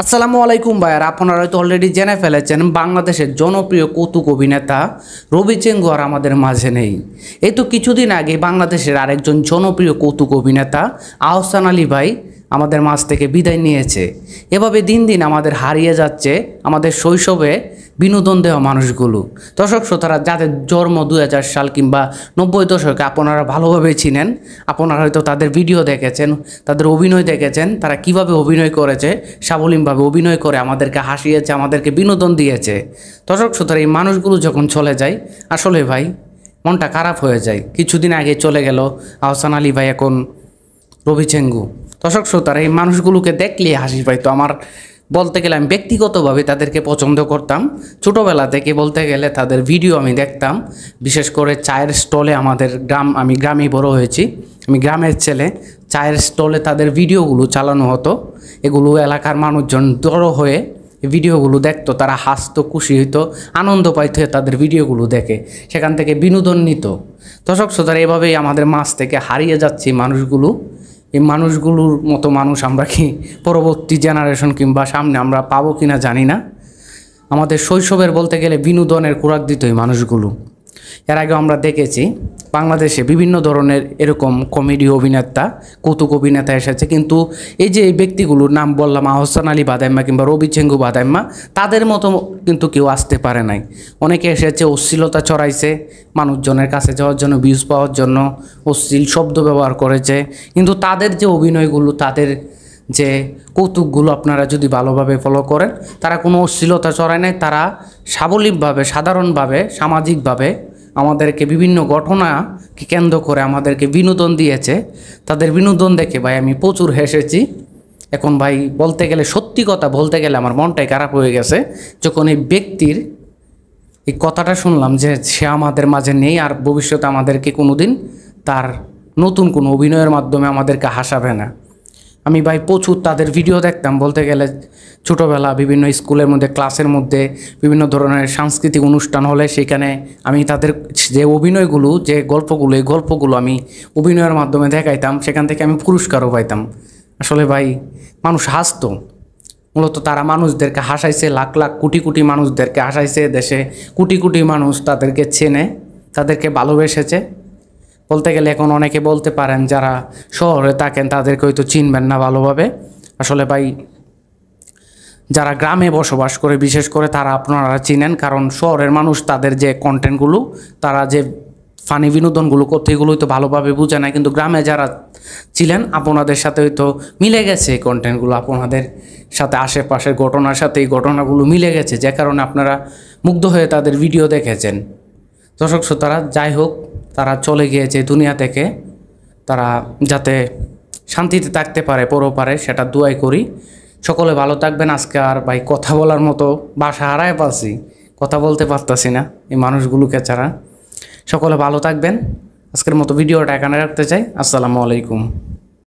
আসসালামু আলাইকুম ভাইয়ার, আপনারা হয়তো অলরেডি জেনে ফেলেছেন বাংলাদেশের জনপ্রিয় কৌতুক অভিনেতা রবি চেঙ্গু আর আমাদের মাঝে নেই। এই তো কিছুদিন আগে বাংলাদেশের আরেকজন জনপ্রিয় কৌতুক অভিনেতা আহসান আলী ভাই আমাদের মাঝ থেকে বিদায় নিয়েছে। এভাবে দিন দিন আমাদের হারিয়ে যাচ্ছে আমাদের শৈশবে বিনোদন দেওয়া মানুষগুলো। দর্শক শ্রোতারা যাদের জন্ম 2000 সাল কিংবা 90 দশকে আপনারা ভালোভাবে চিনেন, আপনারা হয়তো তাদের ভিডিও দেখেছেন, তাদের অভিনয় দেখেছেন, তারা কিভাবে অভিনয় করেছে, সাবলীলভাবে অভিনয় করে আমাদেরকে হাসিয়েছে, আমাদেরকে বিনোদন দিয়েছে। দর্শক শ্রোতারা এই মানুষগুলো যখন চলে যায় আসলে ভাই মনটা খারাপ হয়ে যায়। কিছুদিন আগে চলে গেল আহসান আলী ভাই, এখন রবি চেঙ্গু। দর্শক শ্রোতারা এই মানুষগুলোকে দেখলে হাসি পাইতো। আমার বলতে গেলে আমি ব্যক্তিগতভাবে তাদেরকে পছন্দ করতাম। ছোটোবেলা থেকে বলতে গেলে তাদের ভিডিও আমি দেখতাম, বিশেষ করে চায়ের স্টলে। আমি গ্রামেই বড় হয়েছি, আমি গ্রামের ছেলে। চায়ের স্টলে তাদের ভিডিওগুলো চালানো হতো, এগুলো এলাকার মানুষজন জড়ো হয়ে ভিডিওগুলো দেখতো, তারা হাসতো, খুশি হইতো, আনন্দ পাইতো তাদের ভিডিওগুলো দেখে, সেখান থেকে বিনোদন নিত। দর্শক শ্রোতারা এভাবেই আমাদের মাঝ থেকে হারিয়ে যাচ্ছে মানুষগুলো। এই মানুষগুলোর মতো মানুষ আমরা কি পরবর্তী জেনারেশন কিংবা সামনে আমরা পাবো কিনা জানি না। আমাদের শৈশবের বলতে গেলে বিনোদনের খোরাক দিত এই মানুষগুলো। এর আগেও আমরা দেখেছি বাংলাদেশে বিভিন্ন ধরনের এরকম কমেডি অভিনেতা, কৌতুক অভিনেতা এসেছে, কিন্তু এই যে এই ব্যক্তিগুলোর নাম বললাম, আহসান আলী বাদাইম্মা কিংবা রবি চেঙ্গু বাদাইম্মা, তাদের মতো কিন্তু কেউ আসতে পারে নাই। অনেকে এসেছে, অশ্লীলতা ছড়াইছে, মানুষজনের কাছে যাওয়ার জন্য, ভিউজ পাওয়ার জন্য অশ্লীল শব্দ ব্যবহার করেছে। কিন্তু তাদের যে অভিনয়গুলো, তাদের যে কৌতুকগুলো আপনারা যদি ভালোভাবে ফলো করেন, তারা কোনো অশ্লীলতা ছড়ায় নাই। তারা সাবলীলভাবে, সাধারণভাবে, সামাজিকভাবে আমাদেরকে বিভিন্ন ঘটনাকে কেন্দ্র করে আমাদেরকে বিনোদন দিয়েছে। তাদের বিনোদন দেখে ভাই আমি প্রচুর হেসেছি। এখন ভাই বলতে গেলে, সত্যি কথা বলতে গেলে আমার মনটাই খারাপ হয়ে গেছে যখন এই ব্যক্তির এই কথাটা শুনলাম যে সে আমাদের মাঝে নেই, আর ভবিষ্যতে আমাদেরকে কোনো দিন তার নতুন কোনো অভিনয়ের মাধ্যমে আমাদেরকে হাসাবে না। আমি ভাই প্রচুর তাদের ভিডিও দেখতাম। বলতে গেলে ছোটোবেলা বিভিন্ন স্কুলের মধ্যে, ক্লাসের মধ্যে বিভিন্ন ধরনের সাংস্কৃতিক অনুষ্ঠান হলে সেখানে আমি তাদের যে অভিনয়গুলো, যে গল্পগুলো, এই গল্পগুলো আমি অভিনয়ের মাধ্যমে দেখাইতাম, সেখান থেকে আমি পুরস্কারও পাইতাম। আসলে ভাই মানুষ হাসতো, মূলত তারা মানুষদেরকে হাসাইছে, লাখ লাখ কোটি কোটি মানুষদেরকে হাসাইছে। দেশে কোটি কোটি মানুষ তাদেরকে চেনে, তাদেরকে ভালোবেসেছে। বলতে গেলে এখন অনেকে বলতে পারেন যারা শহরে থাকেন তাদেরকে হয়তো চিনবেন না ভালোভাবে। আসলে ভাই যারা গ্রামে বসবাস করে বিশেষ করে তারা আপনারা চিনেন, কারণ শহরের মানুষ তাদের যে কন্টেন্টগুলো, তারা যে ফানি বিনোদনগুলো করতে, এগুলো হয়তো ভালোভাবে বুঝে না। কিন্তু গ্রামে যারা ছিলেন আপনাদের সাথে হয়তো মিলে গেছে এই কন্টেন্টগুলো, আপনাদের সাথে আশেপাশের ঘটনার সাথে এই ঘটনাগুলো মিলে গেছে, যে কারণে আপনারা মুগ্ধ হয়ে তাদের ভিডিও দেখেছেন। দর্শক শ্রোতারা, যাই হোক, তারা চলে গিয়েছে দুনিয়া থেকে, তারা যাতে শান্তিতে থাকতে পারে পরপারে, সেটা দোয়াই করি। সকলে ভালো থাকবেন। আজকে আর ভাই কথা বলার মতো ভাষা হারায় পাচ্ছি, কথা বলতে পারতাছি না এই মানুষগুলোকে ছাড়া। সকলে ভালো থাকবেন। আজকের মতো ভিডিওটা এখানে রাখতে চাই। আসসালামু আলাইকুম।